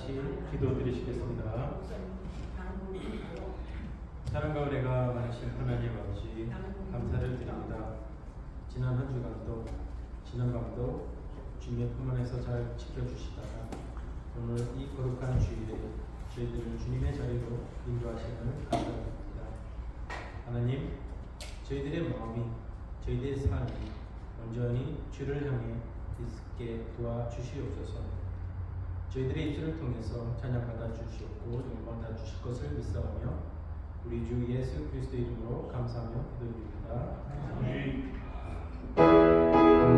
같이 기도드리시겠습니다. 사랑과 은혜가 많으신 하나님 아버지, 감사를 드립니다. 지난 한 주간도 지난 밤도 주님의 품 안에서 잘 지켜주시다가 오늘 이 거룩한 주일에 저희들을 주님의 자리로 인도하시는 감사드립니다. 하나님, 저희들의 마음이, 저희들의 삶이 온전히 주를 향해 있게 도와주시옵소서. 저희들의 입술을 통해서 찬양받아 주시옵고 영광 다 주실 것을 믿사오며 우리 주 예수 그리스도 이름으로 감사하며 기도드립니다. 아멘. 예수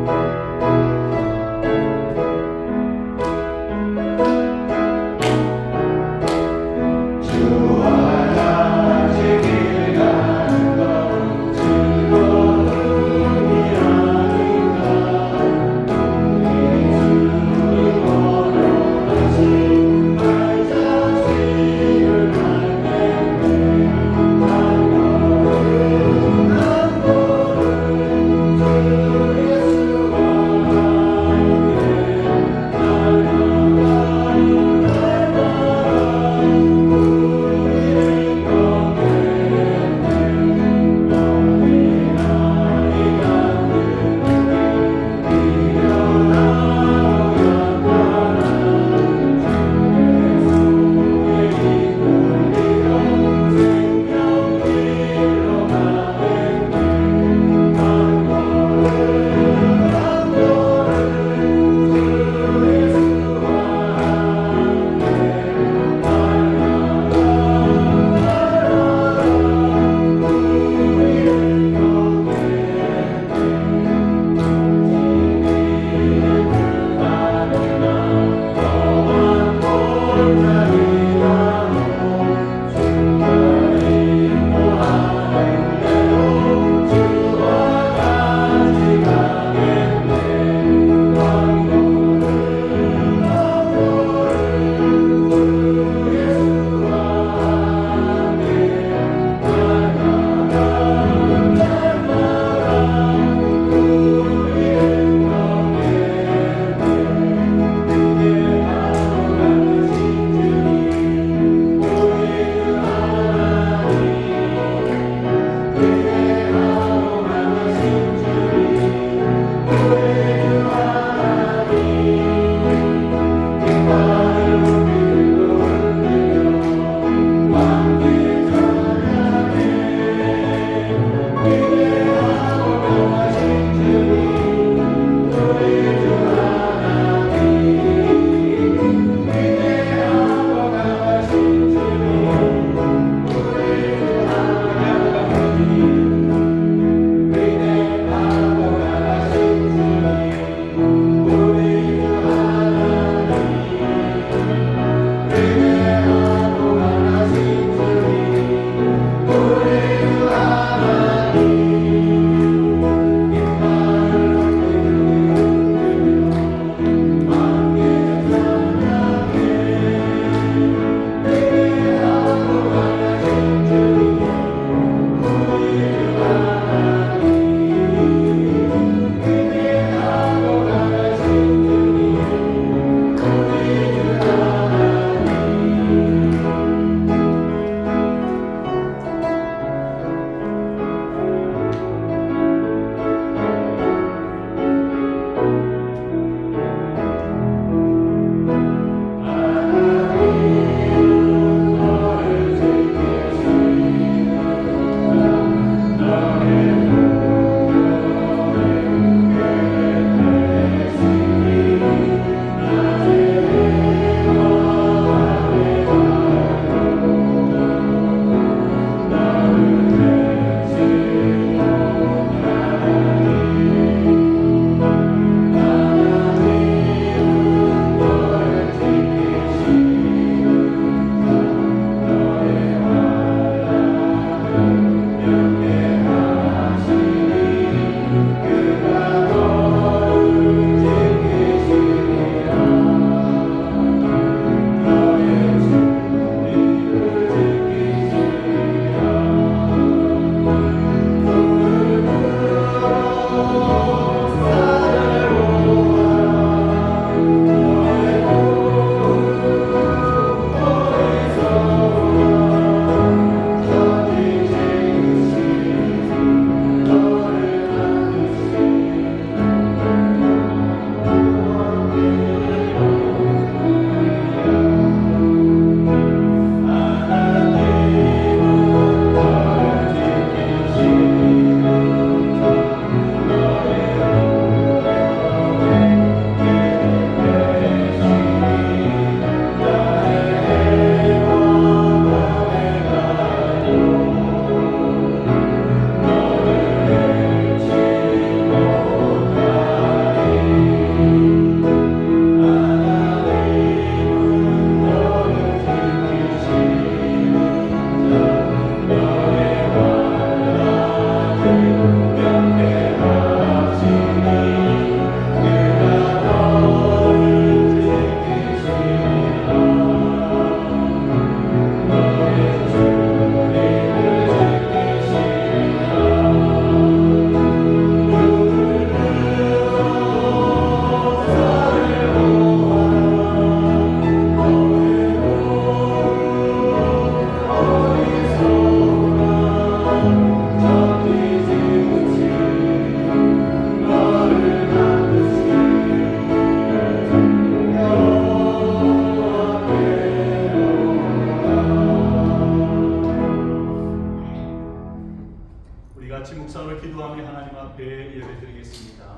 앞에 예배드리겠습니다.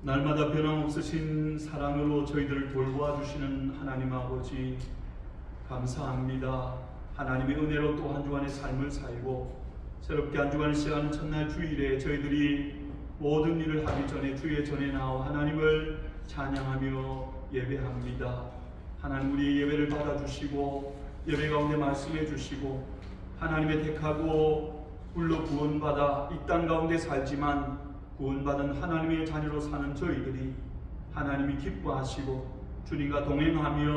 날마다 변함없으신 사랑으로 저희들을 돌보아 주시는 하나님 아버지 감사합니다. 하나님의 은혜로 또 한 주간의 삶을 살고 새롭게 한 주간을 시작하는 첫날 주일에 저희들이 모든 일을 하기 전에 주의 전에 나와 하나님을 찬양하며 예배합니다. 하나님 우리의 예배를 받아주시고 예배 가운데 말씀해 주시고 하나님의 택하고 불로 구원받아 이 땅 가운데 살지만 구원받은 하나님의 자녀로 사는 저희들이 하나님이 기뻐하시고 주님과 동행하며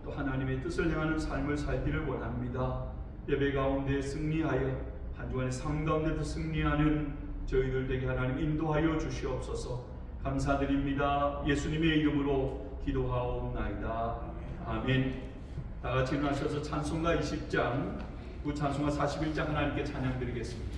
또 하나님의 뜻을 행하는 삶을 살기를 원합니다. 예배 가운데 승리하여 한 주간의 삶 가운데도 승리하는 저희들 되게 하나님 인도하여 주시옵소서. 감사드립니다. 예수님의 이름으로 기도하옵나이다. 아멘. 다 같이 일어나셔서 찬송가 20장, 그 찬송가 41장 하나님께 찬양드리겠습니다.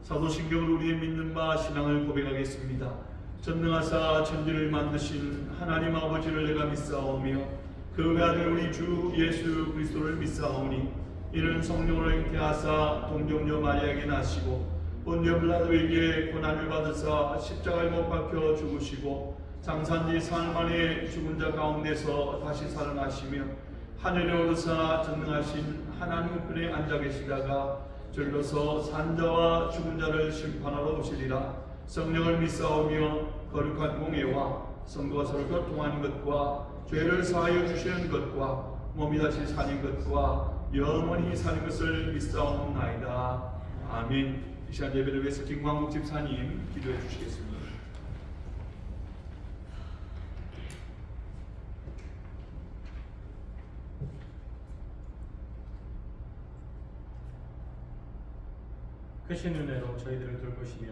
사도신경으로 우리의 믿는 바 신앙을 고백하겠습니다. 전능하사 천지를 만드신 하나님 아버지를 내가 믿사오며 그 외아들 우리 주 예수 그리스도를 믿사오니 이는 성령으로 잉태하사 동정녀 마리아에게 나시고 본디오 빌라도에게 고난을 받으사 십자가에 못 박혀 죽으시고 장사한지 사흘 만에 죽은 자 가운데서 다시 살아나시며 하늘에 오르사 전능하신 하나님 우편에 앉아 계시다가 절로서 산자와 죽은 자를 심판하러 오시리라. 성령을 믿사오며 거룩한 공예와 성도가 서로 교통하는 것과 죄를 사하여 주시는 것과 몸이 다시 사는 것과 영원히 사는 것을 믿사옵나이다. 아멘. 이 시간 예배를 위해서 김광국 집사님 기도해 주시겠습니다. 크신 은혜로 저희들을 돌보시며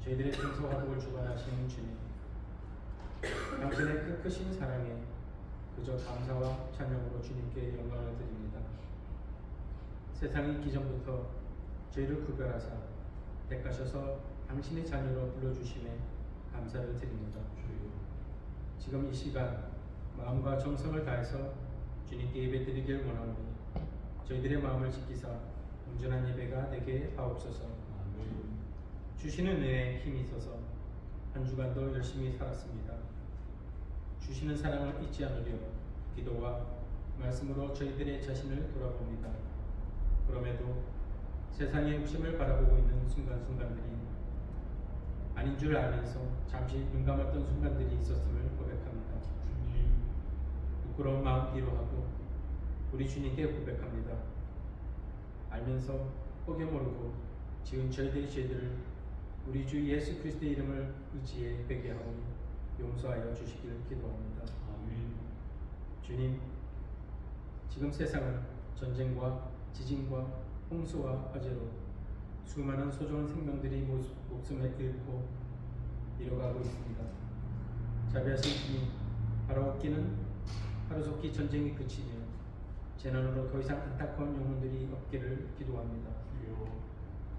저희들의 생사화복을 주관하시는 주님, 당신의 그 크신 사랑에 그저 감사와 찬양으로 주님께 영광을 드립니다. 세상이 있기 전부터 저희를 구별하사 택하셔서 당신의 자녀로 불러주심에 감사를 드립니다. 지금 이 시간 마음과 정성을 다해서 주님께 예배드리길 원하오니 저희들의 마음을 지키사 온전한 예배가 되게 하옵소서. 주시는 은혜에 힘이 있어서 한 주간도 열심히 살았습니다. 주시는 사랑을 잊지 않으려 기도와 말씀으로 저희들의 자신을 돌아봅니다. 그럼에도 세상의 욕심을 바라보고 있는 순간순간들이 아닌 줄 알면서 잠시 눈 감았던 순간들이 있었음을 고백합니다. 부끄러운 마음 위로하고 우리 주님께 고백합니다. 알면서 혹여 모르고 지은 저희들의 죄들을 우리 주 예수 그리스도의 이름을 의지해 회개하오니 용서하여 주시길 기도합니다. 아멘. 주님, 지금 세상은 전쟁과 지진과 홍수와 화재로 수많은 소중한 생명들이 목숨을 잃고 잃어가고 있습니다. 자비하신 주님, 바라옵기는 하루속히 전쟁이 그치며 재난으로 더 이상 안타까운 영혼들이 없기를 기도합니다.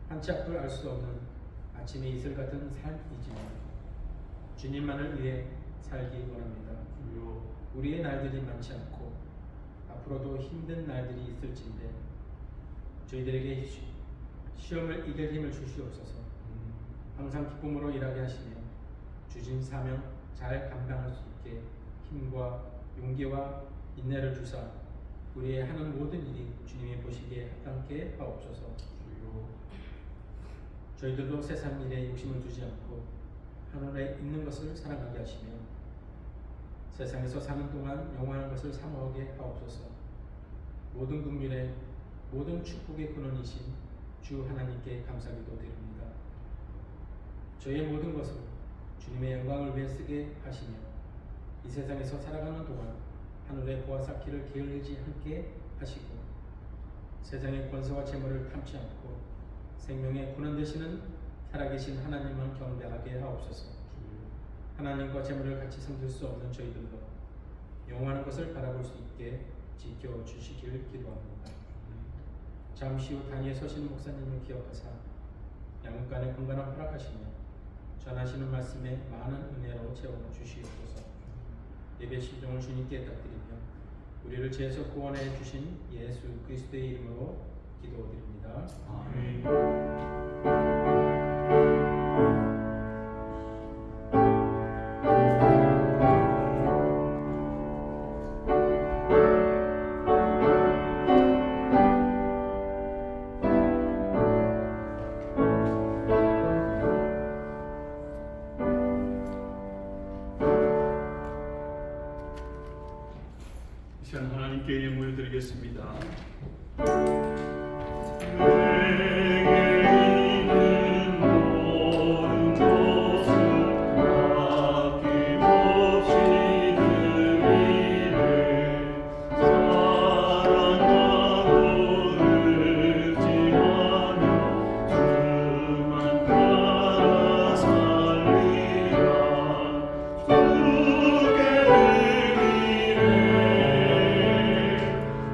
한치 앞을 알 수 없는 아침의 이슬 같은 삶이지만 주님만을 위해 살기 원합니다. 우리의 날들이 많지 않고 앞으로도 힘든 날들이 있을진데 저희들에게 시험을 이길 힘을 주시옵소서. 항상 기쁨으로 일하게 하시며 주신 사명 잘 감당할 수 있게 힘과 용기와 인내를 주사 우리의 하는 모든 일이 주님이 보시기에 합당케 하옵소서. 저희들도 세상 일에 욕심을 두지 않고 하늘에 있는 것을 사랑하게 하시며 세상에서 사는 동안 영원한 것을 사모하게 하옵소서. 모든 긍휼의 모든 축복의 근원이신 주 하나님께 감사기도 드립니다. 저희의 모든 것을 주님의 영광을 위해 쓰게 하시며 이 세상에서 살아가는 동안 하늘의 보화 쌓기를 게을리지 않게 하시고 세상의 권세와 재물을 탐지 않고 생명의 군원 되시는 살아계신 하나님만 경배하게 하옵소서. 하나님과 재물을 같이 섬길 수 없는 저희들도 영원한 것을 바라볼 수 있게 지켜주시길 기도합니다. 잠시 후 단위에 서시는 목사님을 기억하사 양육간의 건강을 허락하시며 전하시는 말씀에 많은 은혜로 채워주시옵소서. 예배 시종을 주님께 탁드리며 우리를 죄에서 구원해 주신 예수 그리스도의 이름으로 기도드립니다. 아멘. 이 시간 하나님께 예물을 드리겠습니다.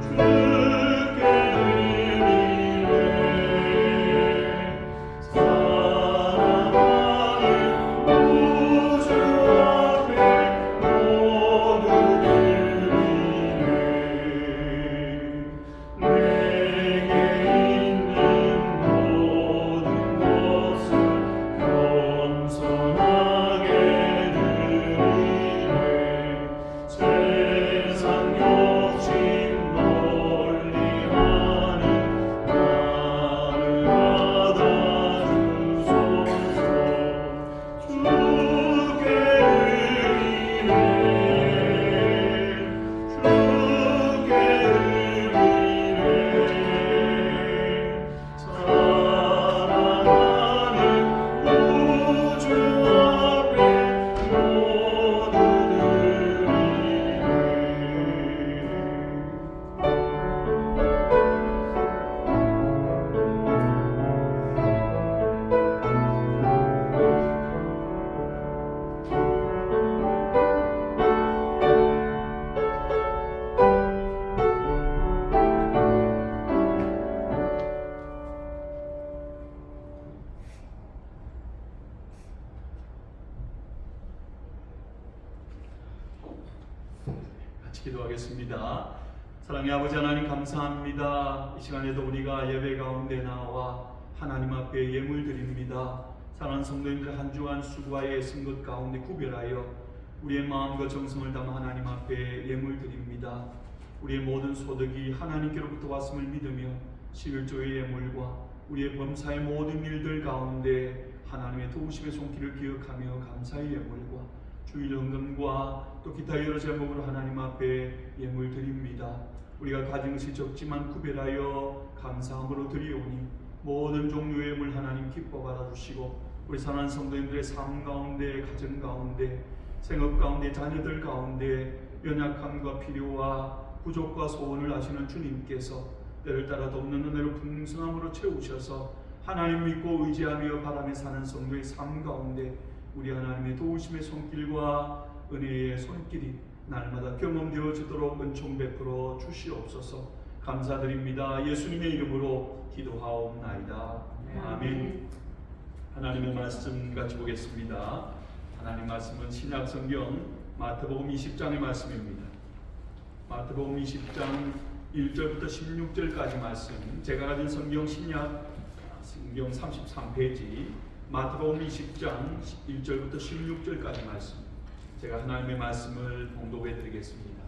주 기도하겠습니다. 사랑의 아버지 하나님 감사합니다. 이 시간에도 우리가 예배 가운데 나와 하나님 앞에 예물 드립니다. 사랑하는 성도님들 한 주간 수고와 애쓴 것 가운데 구별하여 우리의 마음과 정성을 담아 하나님 앞에 예물 드립니다. 우리의 모든 소득이 하나님께로부터 왔음을 믿으며 11조의 예물과 우리의 범사의 모든 일들 가운데 하나님의 도우심의 손길을 기억하며 감사의 예물과 주일 헌금과 또 기타 여러 제목으로 하나님 앞에 예물 드립니다. 우리가 가진 것이 적지만 구별하여 감사함으로 드리오니 모든 종류의 예물 하나님 기뻐 받아주시고 우리 사랑하는 성도님들의 삶 가운데, 가정 가운데, 생업 가운데, 자녀들 가운데 연약함과 필요와 부족과 소원을 아시는 주님께서 때를 따라 돕는 은혜로 풍성함으로 채우셔서 하나님 믿고 의지하며 바라며 사는 성도의 삶 가운데 우리 하나님의 도우심의 손길과 은혜의 손길이 날마다 경험되어지도록 은총 베풀어 주시옵소서. 감사드립니다. 예수님의 이름으로 기도하옵나이다. 아멘. 하나님의 말씀 같이 보겠습니다. 하나님 말씀은 신약 성경 마태복음 20장의 말씀입니다. 마태복음 20장 1절부터 16절까지 말씀. 제가 가진 성경 신약 성경 33페이지 마태복음 20장 1절부터 16절까지 말씀. 제가 하나님의 말씀을 봉독해 드리겠습니다.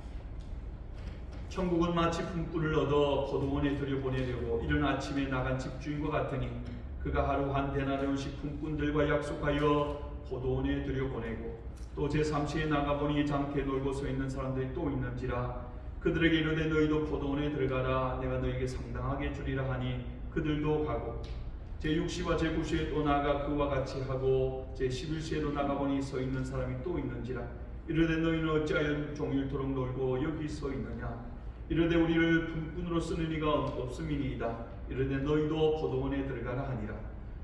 천국은 마치 품꾼을 얻어 포도원에 들여보내려고 이른 아침에 나간 집주인과 같으니 그가 하루 한 데나리온씩 품꾼들과 약속하여 포도원에 들여보내고 또 제3시에 나가보니 장태 놀고 서 있는 사람들이 또 있는지라 그들에게 이르되 너희도 포도원에 들어가라 내가 너희에게 상당하게 주리라 하니 그들도 가고 제6시와 제9시에 또 나가 그와 같이 하고 제11시에도 나가보니 서 있는 사람이 또 있는지라 이르되 너희는 어찌하여 종일토록 놀고 여기 서 있느냐 이르되 우리를 품꾼으로 쓰는 이가 없음이니이다 이르되 너희도 포도원에 들어가라 하니라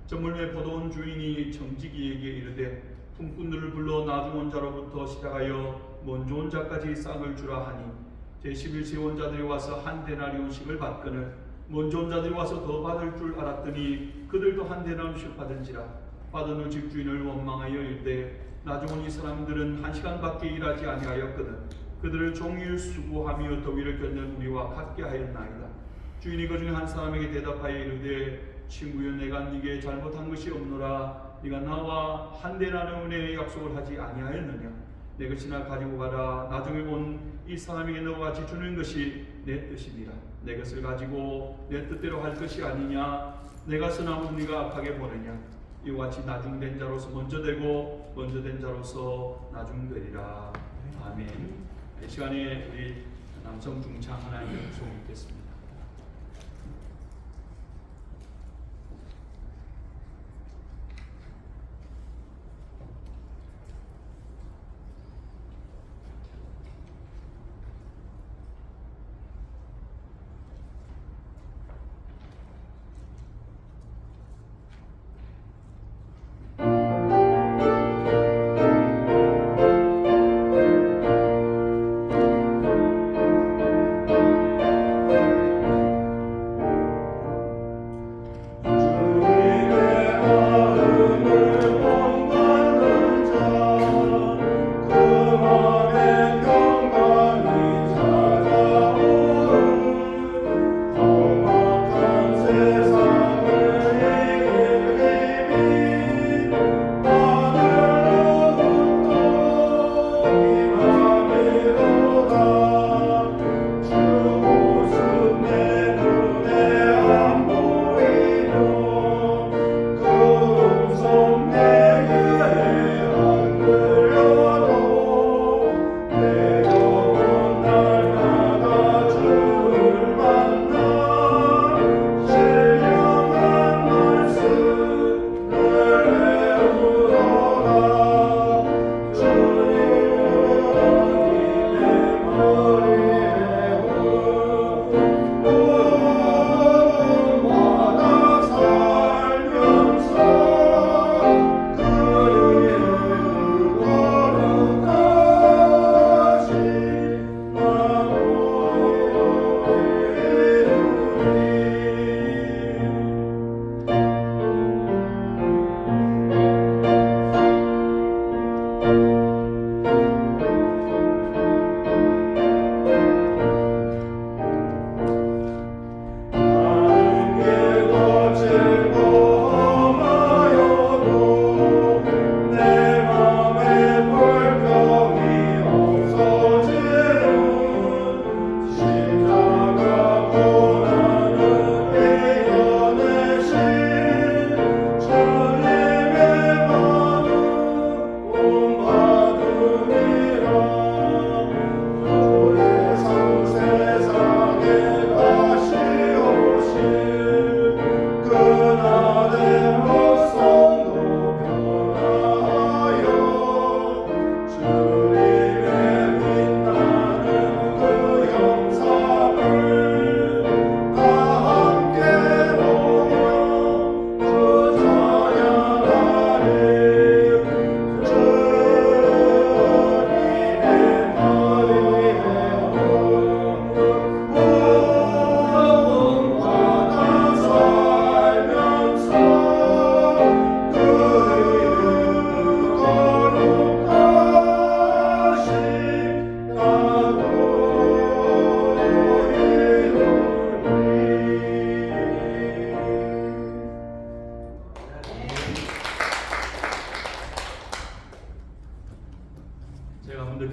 저물매 포도원 주인이 청지기에게 이르되 품꾼들을 불러 나중 온 자로부터 시작하여 먼저 온 자까지 싹을 주라 하니 제11시 온 자들이 와서 한 데나리온씩을 받거늘 먼저 온 자들이 와서 더 받을 줄 알았더니 그들도 한 데나리온씩 받은지라 받은 후 집주인을 원망하여 이르되 나중 온 이 사람들은 1시간밖에 일하지 아니하였거든 그들을 종일 수고하며 더위를 견뎌 우리와 같게 하였나이다. 주인이 그중에 한 사람에게 대답하여 이르되 친구여 내가 네게 잘못한 것이 없노라 네가 나와 한 데나리온의 약속을 하지 아니하였느냐 내 것이나 가지고 가라 나중에 온 이 사람에게 너와 같이 주는 것이 내 뜻이니라 내 것을 가지고 내 뜻대로 할 것이 아니냐 내가 선하면 네가 악하게 보느냐 이와 같이 나중된 자로서 먼저 되고 먼저 된 자로서 나중되리라. 아멘. 이 시간에 우리 남성 중창 하나님의 구송 읽겠습니다.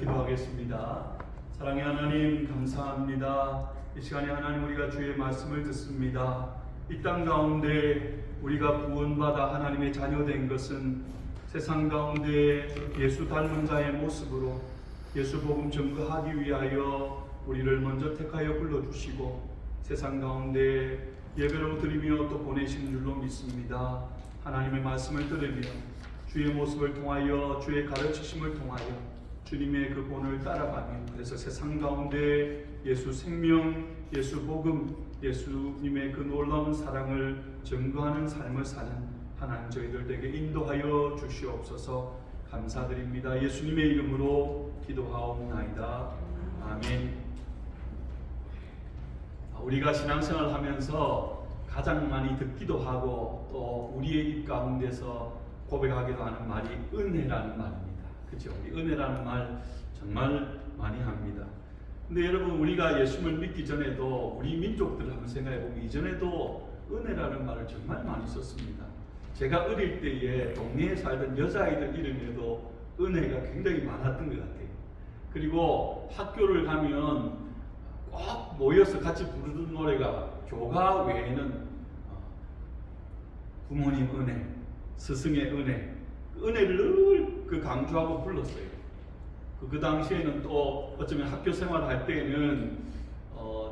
기도하겠습니다. 사랑의 하나님 감사합니다. 이 시간에 하나님 우리가 주의 말씀을 듣습니다. 이 땅 가운데 우리가 구원받아 하나님의 자녀된 것은 세상 가운데 예수 닮은 자의 모습으로 예수 복음 전거하기 위하여 우리를 먼저 택하여 불러주시고 세상 가운데 예배로 드리며 또 보내신 줄로 믿습니다. 하나님의 말씀을 들으며 주의 모습을 통하여 주의 가르치심을 통하여 주님의 그 본을 따라가며 그래서 세상 가운데 예수 생명, 예수 복음, 예수님의 그 놀라운 사랑을 증거하는 삶을 사는 하나님 저희들에게 인도하여 주시옵소서. 감사드립니다. 예수님의 이름으로 기도하옵나이다. 아멘. 우리가 신앙생활을 하면서 가장 많이 듣기도 하고 또 우리의 입 가운데서 고백하기도 하는 말이 은혜라는 말입니다. 그렇죠? 우리 은혜라는 말 정말 많이 합니다. 근데 여러분 우리가 예수를 믿기 전에도 우리 민족들을 한번 생각해 보면 이전에도 은혜라는 말을 정말 많이 썼습니다. 제가 어릴 때에 동네에 살던 여자아이들 이름에도 은혜가 굉장히 많았던 것 같아요. 그리고 학교를 가면 꼭 모여서 같이 부르던 노래가 교가 외에는 부모님 은혜, 스승의 은혜, 은혜를 늘 강조하고 불렀어요. 그 당시에는 또 어쩌면 학교 생활할 때에는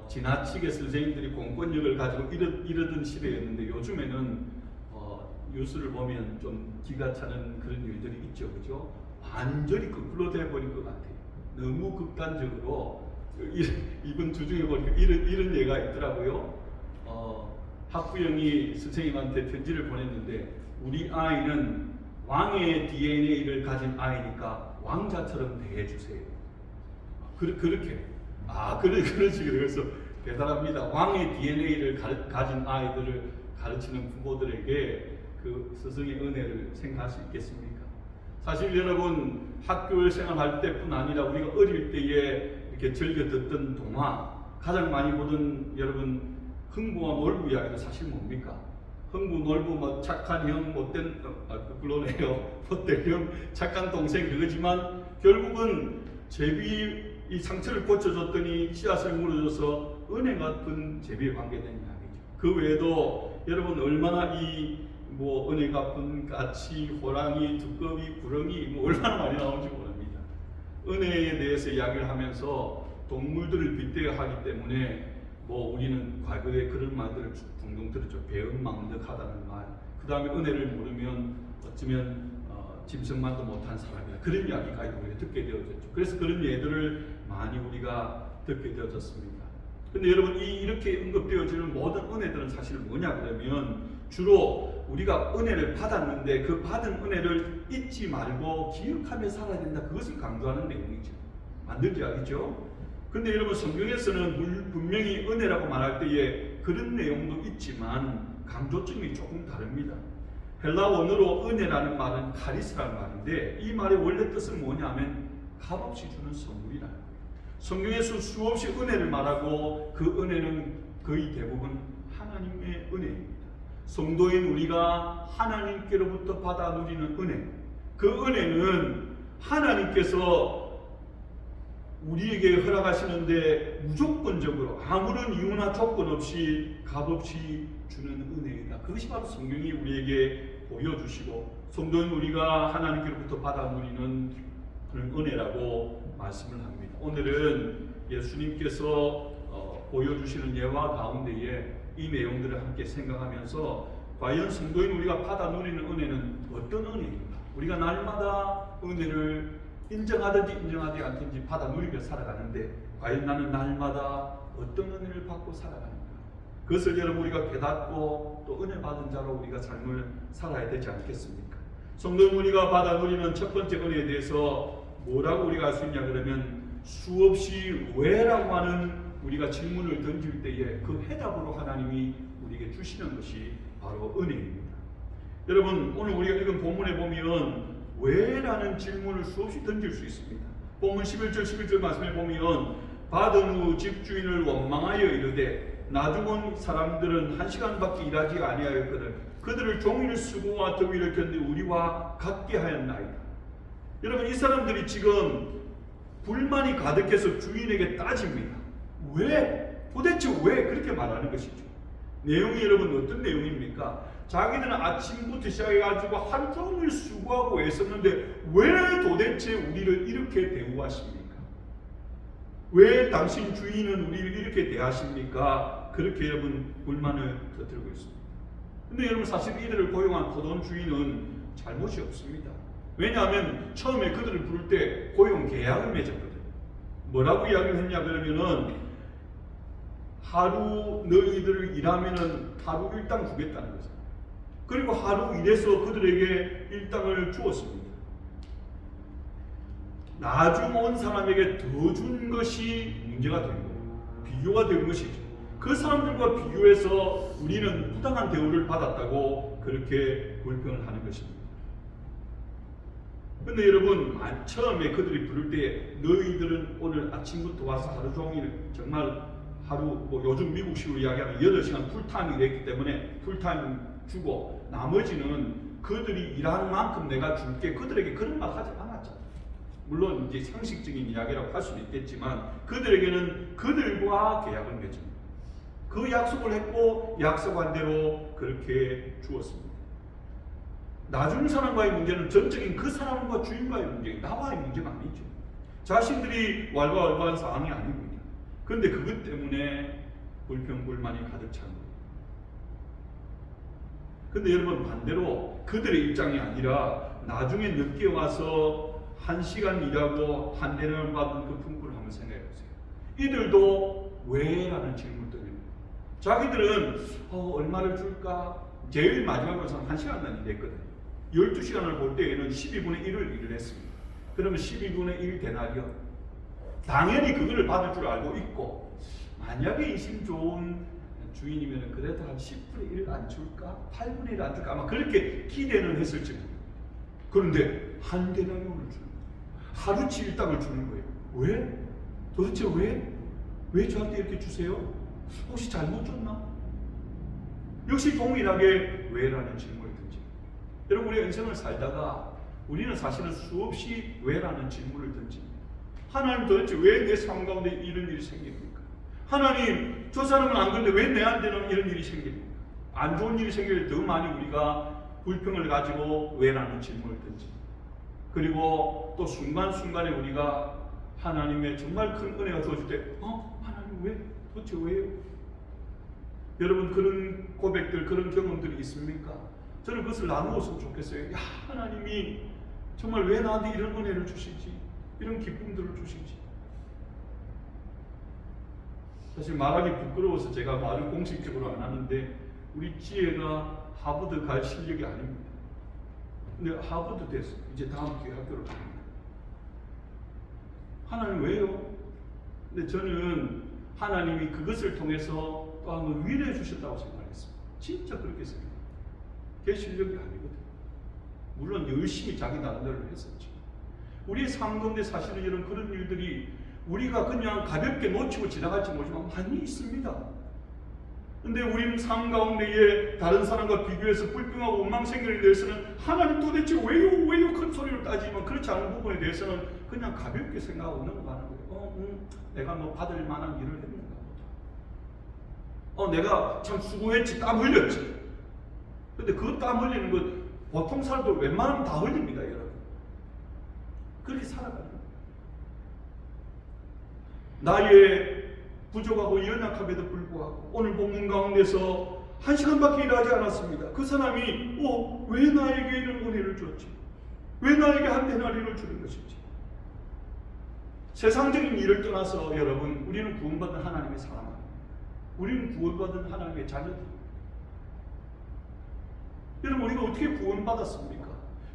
지나치게 선생님들이 공권력을 가지고 이러던 시대였는데 요즘에는 뉴스를 보면 좀 기가 차는 그런 일들이 있죠, 그죠? 완전히 거꾸로 돼버린 것 같아요. 너무 극단적으로 이번 주중에 보니까 이런 예가 있더라고요. 학부형이 선생님한테 편지를 보냈는데 우리 아이는 왕의 DNA를 가진 아이니까 왕자처럼 대해주세요. 그렇게 그런 식으로 그래서 대단합니다. 왕의 DNA를 가진 아이들을 가르치는 부모들에게 그 스승의 은혜를 생각할 수 있겠습니까? 사실 여러분 학교 생활할 때뿐 아니라 우리가 어릴 때에 이렇게 즐겨 듣던 동화 가장 많이 보던 여러분 흥부와 놀부 이야기도 사실 뭡니까? 흥부 놀부 뭐 착한 형 못된 그러네요. 못된 형 착한 동생 그거지만 결국은 제비 이 상처를 고쳐줬더니 씨앗을 물어줘서 은혜 같은 제비에 관계된 이야기죠. 그 외에도 여러분 얼마나 뭐 은혜 갚은 까치, 호랑이, 두꺼비, 구렁이 뭐 얼마나 많이 나오는지 모릅니다. 은혜에 대해서 이야기를 하면서 동물들을 빗대어 하기 때문에 뭐 우리는 과거에 그런 말들을 종종 들었죠. 배은망덕하다는 말. 그 다음에 은혜를 모르면 어쩌면 짐승만도 못한 사람이다. 그런 이야기까지 우리가 듣게 되어졌죠. 그래서 그런 예들을 많이 우리가 듣게 되어졌습니다. 근데 여러분 이렇게 언급되어지는 모든 은혜들은 사실 뭐냐 그러면 주로 우리가 은혜를 받았는데 그 받은 은혜를 잊지 말고 기억하며 살아야 된다. 그것을 강조하는 내용이죠. 만든 이야기죠. 근데 여러분 성경에서는 분명히 은혜라고 말할 때에 그런 내용도 있지만 강조점이 조금 다릅니다. 헬라 원어로 은혜라는 말은 카리스라는 말인데 이 말의 원래 뜻은 뭐냐면 값없이 주는 선물이라는 거예요. 성경에서 수없이 은혜를 말하고 그 은혜는 거의 대부분 하나님의 은혜입니다. 성도인 우리가 하나님께로부터 받아 누리는 은혜, 그 은혜는 하나님께서 우리에게 허락하시는데 무조건적으로 아무런 이유나 조건 없이 값없이 주는 은혜이다. 그것이 바로 성경이 우리에게 보여주시고 성도인 우리가 하나님께로부터 받아 누리는 그런 은혜라고 말씀을 합니다. 오늘은 예수님께서 보여주시는 예화 가운데에 이 내용들을 함께 생각하면서 과연 성도인 우리가 받아 누리는 은혜는 어떤 은혜인가? 우리가 날마다 은혜를 인정하든지 인정하지 않든지 받아 누리며 살아가는데 과연 나는 날마다 어떤 은혜를 받고 살아가는가? 그것을 여러분 우리가 깨닫고 또 은혜 받은 자로 우리가 삶을 살아야 되지 않겠습니까? 성도인 우리가 받아 누리는 첫 번째 은혜에 대해서 뭐라고 우리가 할 수 있냐 그러면 수없이 왜라고 하는 우리가 질문을 던질 때에 그 해답으로 하나님이 우리에게 주시는 것이 바로 은혜입니다. 여러분 오늘 우리가 읽은 본문에 보면 왜라는 질문을 수없이 던질 수 있습니다. 본문 11절 말씀에 보면 받은 후 집주인을 원망하여 이르되 나 죽은 사람들은 1시간밖에 일하지 아니하였거든 그들을 종일 수고와 더위를 견디 우리와 같게 하였나이다. 여러분 이 사람들이 지금 불만이 가득해서 주인에게 따집니다. 왜? 도대체 왜 그렇게 말하는 것이죠? 내용이 여러분 어떤 내용입니까? 자기들은 아침부터 시작해가지고 하루 종일 수고하고 애썼는데 왜 도대체 우리를 이렇게 대우하십니까? 왜 당신 주인은 우리를 이렇게 대하십니까? 그렇게 여러분 불만을 터뜨리고 있습니다. 근데 여러분 사실 이들을 고용한 포도원 주인은 잘못이 없습니다. 왜냐하면 처음에 그들을 부를 때 고용 계약을 맺었거든요. 뭐라고 이야기를 했냐 그러면은 하루 너희들을 일하면은 하루 일당 주겠다는 거죠. 그리고 하루 일해서 그들에게 일당을 주었습니다. 나중 온 사람에게 더 준 것이 문제가 된 거예요. 비교가 된 것이죠. 그 사람들과 비교해서 우리는 부당한 대우를 받았다고 그렇게 불평을 하는 것입니다. 근데 여러분 처음에 그들이 부를 때 너희들은 오늘 아침부터 와서 하루 종일 정말 하루 뭐 요즘 미국식으로 이야기하면 8시간 풀타임 일했기 때문에 풀타임 주고 나머지는 그들이 일하는 만큼 내가 줄게 그들에게 그런 말 하지 않았잖아요. 물론 이제 상식적인 이야기라고 할 수는 있겠지만 그들에게는 그들과 계약을 맺습니다. 그 약속을 했고 약속한 대로 그렇게 주었습니다. 나중 사람과의 문제는 전적인 그 사람과 주인과의 문제예요. 나와의 문제가 아니죠. 자신들이 왈가왈부한 상황이 아닙니다. 그런데 그것 때문에 불평불만이 가득 찬 거예요. 근데 여러분 반대로 그들의 입장이 아니라 나중에 늦게 와서 1시간 일하고 한 대를 받은 그 품꾼을 한번 생각해 보세요. 이들도 왜? 라는 질문을 던집니다. 자기들은 얼마를 줄까? 제일 마지막으로는 1시간만 일했거든요. 12시간을 볼 때에는 12분의 1을 일을 했습니다. 그러면 12분의 1 데나리온. 당연히 그거를 받을 줄 알고 있고 만약에 인심 좋은 주인이면 그래도 한 10분의 1 안 줄까? 8분의 1 안 줄까? 아마 그렇게 기대는 했을지 모릅니다. 그런데 한 데나리온을 주는 거예요. 하루치 일당을 주는 거예요. 왜? 도대체 왜? 왜 저한테 이렇게 주세요? 혹시 잘못 줬나? 역시 동일하게 왜라는 질문을 던집니다. 여러분 우리 인생을 살다가 우리는 사실은 수없이 왜라는 질문을 던집니다. 하나님 도대체 왜 내 삶 가운데 이런 일이 생깁니까? 하나님 저 사람은 안 그런데 왜 내한테는 이런 일이 생깁니까? 안 좋은 일이 생길 때 더 많이 우리가 불평을 가지고 왜라는 질문을 던집니다. 그리고 또 순간순간에 우리가 하나님의 정말 큰 은혜가 주어질 때 하나님 왜? 도대체 왜요? 여러분 그런 고백들 그런 경험들이 있습니까? 저는 그것을 나누었으면 좋겠어요. 야 하나님이 정말 왜 나한테 이런 은혜를 주시지? 이런 기쁨들을 주시지? 사실 말하기 부끄러워서 제가 말을 공식적으로 안 하는데 우리 지혜가 하버드 갈 실력이 아닙니다. 근데 하버드 됐어. 이제 다음 기회 학교를 갑니다. 하나님 왜요? 근데 저는 하나님이 그것을 통해서 또 한번 위로해 주셨다고 생각했습니다. 진짜 그렇게 생각해요. 걔 실력이 아니거든요. 물론 열심히 자기 나름대로 했었죠. 우리의 삶 가운데 사실은 이런 그런 일들이 우리가 그냥 가볍게 놓치고 지나갈지 모르지만 많이 있습니다. 근데 우리는 삶 가운데에 다른 사람과 비교해서 불평하고 원망생각에 대해서는 하나님 도대체 왜요 큰 소리로 따지지만 그렇지 않은 부분에 대해서는 그냥 가볍게 생각하고 넘어가는 거예요. 내가 뭐 받을 만한 일을 했는가 보다. 내가 참 수고했지, 땀 흘렸지. 근데 그 땀 흘리는 것 보통 사람들 웬만하면 다 흘립니다, 여러분. 그렇게 살아가는 거예요. 나의 부족하고 연약함에도 불구하고 오늘 본문 가운데서 1시간밖에 일하지 않았습니다. 그 사람이 왜 나에게 이런 은혜를 줬지? 왜 나에게 한 데나리온을 주는 것이지? 세상적인 일을 떠나서 여러분 우리는 구원받은 하나님의 사람입니다. 우리는 구원받은 하나님의 자녀들. 여러분 우리가 어떻게 구원받았습니까?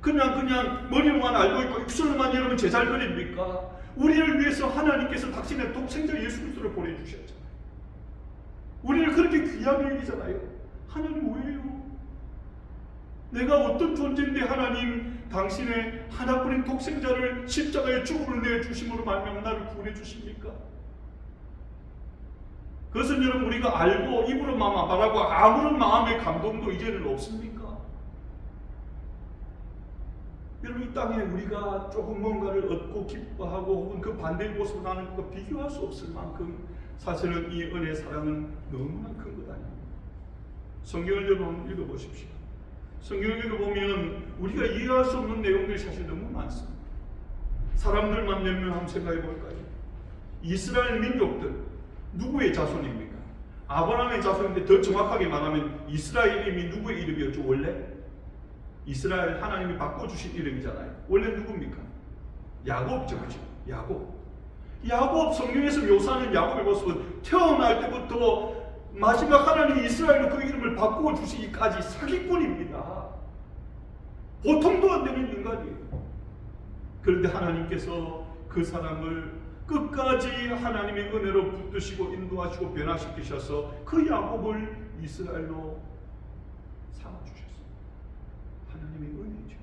그냥 머리로만 알고 있고 입술로만 여러분 제잘거립니까? 우리를 위해서 하나님께서 당신의 독생자 예수 그리스도를 보내주셨잖아요. 우리를 그렇게 귀하게 여기잖아요. 하나님 왜요? 내가 어떤 존재인데 하나님 당신의 하나뿐인 독생자를 십자가의 죽음을 내주심으로 말미암아 나를 구원해 주십니까? 그것은 여러분 우리가 알고 입으로만 말하고 아무런 마음의 감동도 이제는 없습니까? 여러분, 이 땅에 우리가 조금 뭔가를 얻고 기뻐하고 혹은 그 반대의 모습을 나는 것과 비교할 수 없을 만큼 사실은 이 은혜의 사랑은 너무나 큰 것 아닙니까? 성경을 여러분 읽어보십시오. 성경을 읽어보면 우리가 이해할 수 없는 내용들이 사실 너무 많습니다. 사람들만 몇 명 한번 생각해 볼까요? 이스라엘 민족들 누구의 자손입니까? 아브라함의 자손인데 더 정확하게 말하면 이스라엘 이름이 누구의 이름이었죠? 원래? 이스라엘 하나님이 바꿔주신 이름이잖아요. 원래 누굽니까? 야곱이죠. 그렇죠? 야곱 성경에서 묘사하는 야곱의 모습은 태어날 때부터 마지막 하나님이 이스라엘로 그 이름을 바꾸어 주시기까지 사기꾼입니다. 보통도 안 되는 인간이에요. 그런데 하나님께서 그 사람을 끝까지 하나님의 은혜로 붙드시고 인도하시고 변화시키셔서 그 야곱을 이스라엘로 삼아주셨어요. 하나님의 은혜죠.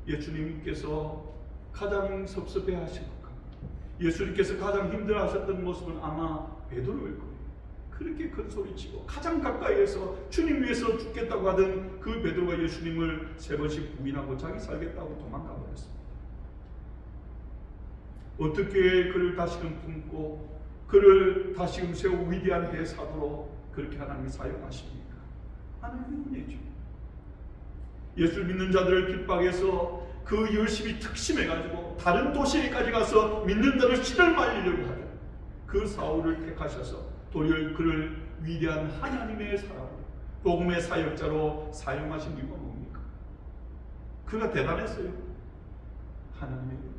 예수님께서 가장 섭섭해하신 것 같아요. 예수님께서 가장 힘들어하셨던 모습은 아마 베드로일 거예요. 그렇게 큰 소리치고 가장 가까이에서 주님 위해서 죽겠다고 하던 그 베드로가 예수님을 3번씩 부인하고 자기 살겠다고 도망가 버렸습니다. 어떻게 그를 다시금 품고 그를 다시금 세우고 위대한 대사도로 그렇게 하나님이 사용하십니까? 하나님의 은혜죠. 예수 믿는 자들을 핍박해서 그 열심히 특심해가지고 다른 도시에까지 가서 믿는 자를 씨를 말리려고 하는 그 사울을 택하셔서 도리어 그를 위대한 하나님의 사람으로 복음의 사역자로 사용하신 이유가 뭡니까? 그가 대단했어요. 하나님의 은혜죠.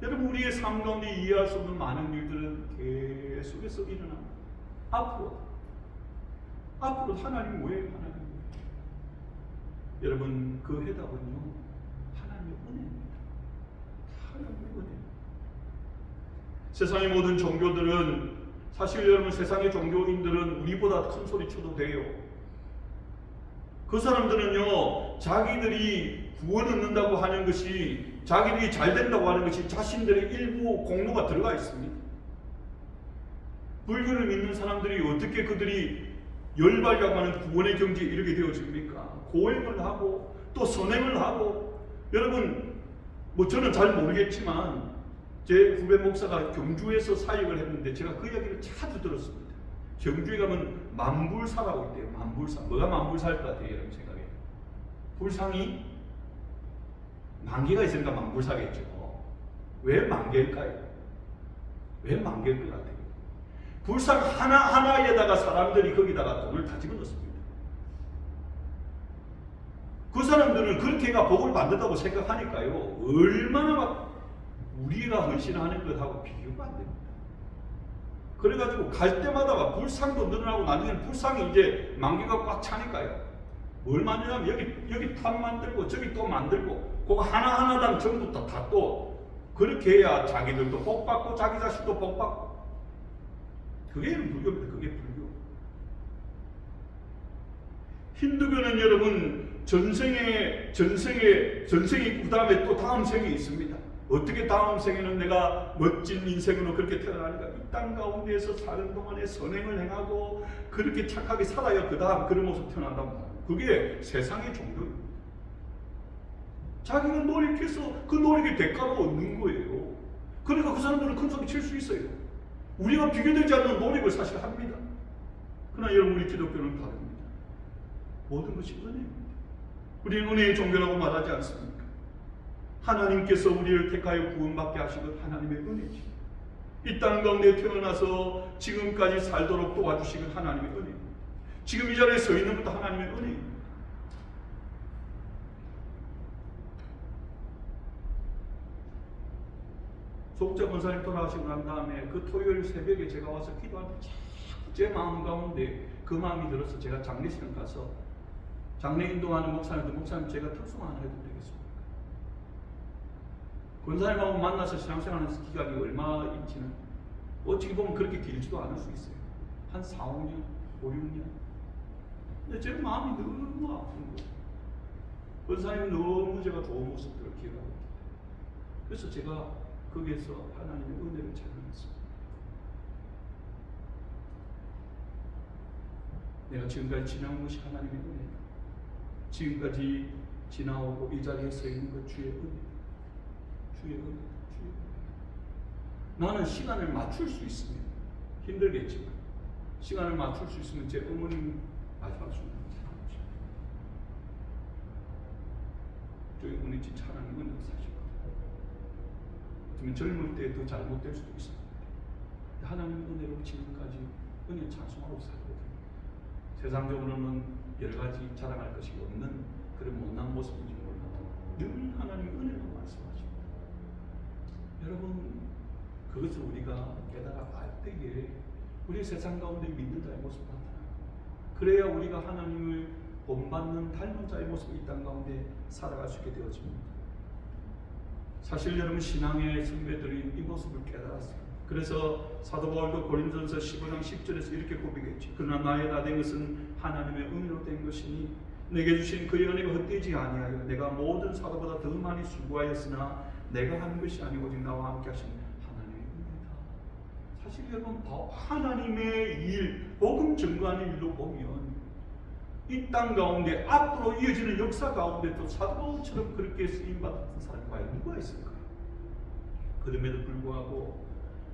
여러분, 우리의 삶 가운데 이해할 수 없는 많은 일들은 계속해서 일어납니다. 앞으로 하나님 왜 하나님? 여러분, 그 해답은요, 하나님의 은혜입니다. 하나님의 은혜. 세상의 모든 종교들은 사실 여러분, 세상의 종교인들은 우리보다 큰 소리 쳐도 돼요. 그 사람들은요, 자기들이 구원 얻는다고 하는 것이, 자기들이 잘 된다고 하는 것이 자신들의 일부 공로가 들어가 있습니다. 불교를 믿는 사람들이 어떻게 그들이 열발이라고 하는 구원의 경지에 이르게 되어집니까? 고행을 하고 또 선행을 하고. 여러분, 저는 잘 모르겠지만 제 후배 목사가 경주에서 사역을 했는데 제가 그 이야기를 자주 들었습니다. 경주에 가면 만불사라고 있대요. 만불사. 뭐가 만불사일 것 같아요, 여러분 생각에? 불상이 만개가 있으니까 만불사겠죠. 왜 만개일까요? 왜 만개일 것 같아요? 불상 하나하나에다가 사람들이 거기다가 돈을 다 집어넣습니다. 그 사람들은 그렇게가 복을 받는다고 생각하니까요, 얼마나 막 우리가 헌신하는 것하고 비교가 안 됩니다. 그래가지고 갈 때마다 막 불상도 늘어나고 나중에는 불상이 이제 만개가 꽉 차니까요, 뭘 만드냐면 여기 탑 만들고 저기 또 만들고 그거 하나하나당 전부 다 또 그렇게 해야 자기들도 복 받고 자기 자식도 복 받고. 그게 불교입니다. 그게 불교. 힌두교는 여러분 전생이 그 다음에 또 다음 생이 있습니다. 어떻게 다음 생에는 내가 멋진 인생으로 그렇게 태어나니까 이 땅 가운데에서 사는 동안에 선행을 행하고 그렇게 착하게 살아야 그 다음 그런 모습 태어난다고 합니다. 그게 세상의 종교입니다. 자기가 노력해서 그 노력의 대가가 얻는 거예요. 그러니까 그 사람들은 큰 소리 칠 수 있어요. 우리가 비교되지 않는 노력을 사실 합니다. 그러나 여러분, 우리 기독교는 다릅니다. 모든 것이 은혜입니다. 우리는 은혜의 종교라고 말하지 않습니까? 하나님께서 우리를 택하여 구원받게 하신 것 하나님의 은혜지. 이 땅 가운데 태어나서 지금까지 살도록 도와주신 것 하나님의 은혜입니다. 지금 이 자리에 서 있는 것도 하나님의 은혜입니다. 속자 권사님 돌아가시고 난 다음에 그 토요일 새벽에 제가 와서 기도하는데 제 마음 가운데 그 마음이 들어서 제가 장례식을 가서 장례 인도하는 목사님도, 목사님 제가 특송 하나 해도 되겠습니까? 권사님하고 만나서 신앙생활하는 기간이 얼마인지는 어찌 보면 그렇게 길지도 않을 수 있어요. 한 4, 5년, 5, 6년. 근데 제 마음이 너무 아픈 거예요. 권사님 너무 제가 좋은 모습들을 기억하고 있기 때문에. 그래서 제가 거기에서 하나님의 은혜를 찬양했습니다. 내가 지금까지 지나온 것이 하나님의 은혜다. 지금까지 지나오고 이 자리에 서 있는 것 주의 은혜. 주의 은혜. 나는 시간을 맞출 수 있으면 힘들겠지만 시간을 맞출 수 있으면 제 어머님 마지막 순간 저희 어머니 진짜 하나님 은혜로 사실 거예요. 어쩌면 젊을 때 더 잘못될 수도 있습니다. 하나님 은혜로 지금까지 은혜 찬송하고 살거든요. 세상적으로는 여러 가지 자랑할 것이 없는 그런 못난 모습인지 몰라도 늘 하나님 은혜로 말씀하십니다. 여러분 그것을 우리가 깨달아 알 때에 우리 세상 가운데 믿는 자의 모습 나타나고 그래야 우리가 하나님을 본받는 닮은 자의 모습이 이 땅 가운데 살아갈 수 있게 되어집니다. 사실 여러분 신앙의 선배들이 이 모습을 깨달았습니다. 그래서 사도 바울도 고린도전서 15장 10절에서 이렇게 고백했지. 그러나 나의 다 된 것은 하나님의 은혜로 된 것이니 내게 주신 그의 은혜가 헛되지 아니하여 내가 모든 사도보다 더 많이 수고하였으나 내가 하는 것이 아니고 오직 나와 함께 하신 하나님의 은혜다. 사실 여러분 하나님의 일, 복음 전가하는 일로 보면 이 땅 가운데 앞으로 이어지는 역사 가운데 또 사도 바울처럼 그렇게 쓰임받았던 사람이 과연 누가 있을까요? 그럼에도 불구하고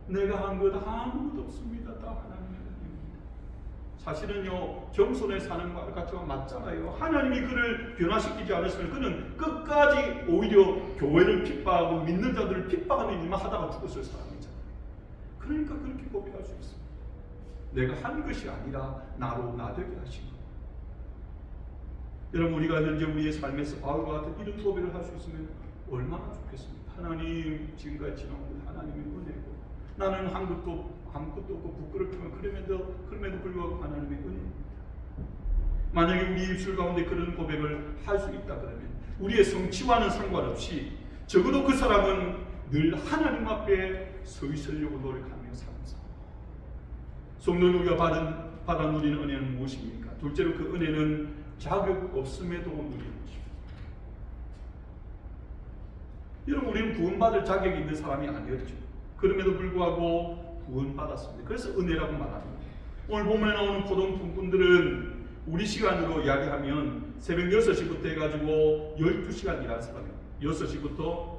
내가 한 것 아무것도 없습니다. 다 하나님의 은혜입니다. 사실은요 겸손에 사는 말 같지가 맞잖아요. 하나님이 그를 변화시키지 않았으면 그는 끝까지 오히려 교회를 핍박하고 믿는 자들을 핍박하는 일만 하다가 죽었을 사람이잖아요. 그러니까 그렇게 고백할 수 있습니다. 내가 한 것이 아니라 나로 나되게 하신 것. 여러분 우리가 현재 우리의 삶에서 바울과 같은 이런 고백을 할 수 있으면 얼마나 좋겠습니까? 하나님 지금까지 지나온 하나님의 은혜고 나는 아무것도 없고 부끄럽지만 그럼에도 불구하고 하나님의 은혜입니다. 만약에 우리 입술 가운데 그런 고백을 할 수 있다 그러면 우리의 성취와는 상관없이 적어도 그 사람은 늘 하나님 앞에 서 있으려고 노력하며 살면서 성도 우리가 받아 누리는 은혜는 무엇입니까? 둘째로 그 은혜는 자격 없음에도 누리는 것입니다. 여러분 우리는 구원받을 자격이 있는 사람이 아니었죠. 그럼에도 불구하고 구원받았습니다. 그래서 은혜라고 말합니다. 오늘 본문에 나오는 고동풍꾼들은 우리 시간으로 이야기하면 새벽 6시부터 해가지고 12시간 일한 사람이에요. 6시부터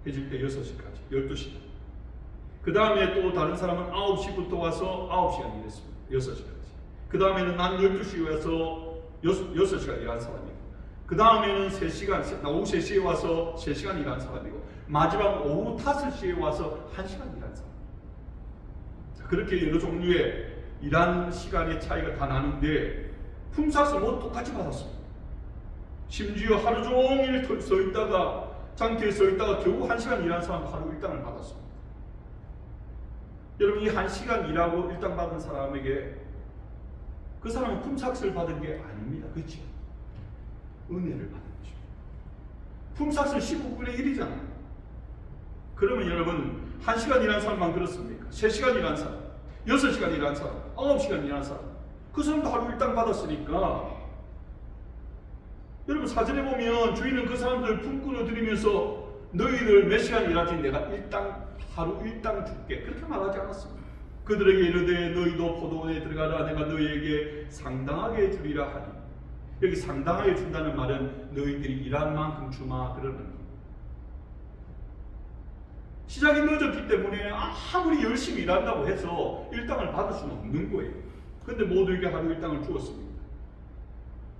해질 때 6시까지 12시간. 그 다음에 또 다른 사람은 9시부터 와서 9시간 일했습니다. 6시까지. 그 다음에는 난 12시에 와서 6시간 일한 사람이고 그 다음에는 3시간, 오후 3시에 와서 3시간 일한 사람이고 마지막 오후 5시에 와서 1시간 일한 사람. 그렇게 여러 종류의 일한 시간의 차이가 다 나는데 품삯을 모두 똑같이 받았습니다. 심지어 하루 종일 서 있다가 장터에 서 있다가 겨우 1시간 일한 사람 하루 일당을 받았습니다. 여러분 이 1시간 일하고 일당 받은 사람에게 그 사람은 품삯을 받은 게 아닙니다. 그렇죠? 은혜를 받은 것입니다. 품삯은 15분의 1이잖아요. 그러면 여러분 1시간 일한 사람만 그렇습니까? 3시간 일한 사람, 6시간 일한 사람, 9시간 일한 사람 그 사람도 하루 일당 받았으니까 여러분 사전에 보면 주인은 그 사람들 품꾼을 드리면서 너희들 몇 시간 일하지 내가 하루 일당 줄게 그렇게 말하지 않았습니다. 그들에게 이르되 너희도 포도원에 들어가라 내가 너희에게 상당하게 주리라 하니 여기 상당하게 준다는 말은 너희들이 일한 만큼 주마 그러는 겁니다. 시작이 늦었기 때문에 아무리 열심히 일한다고 해서 일당을 받을 수는 없는 거예요. 그런데 모두에게 하루 일당을 주었습니다.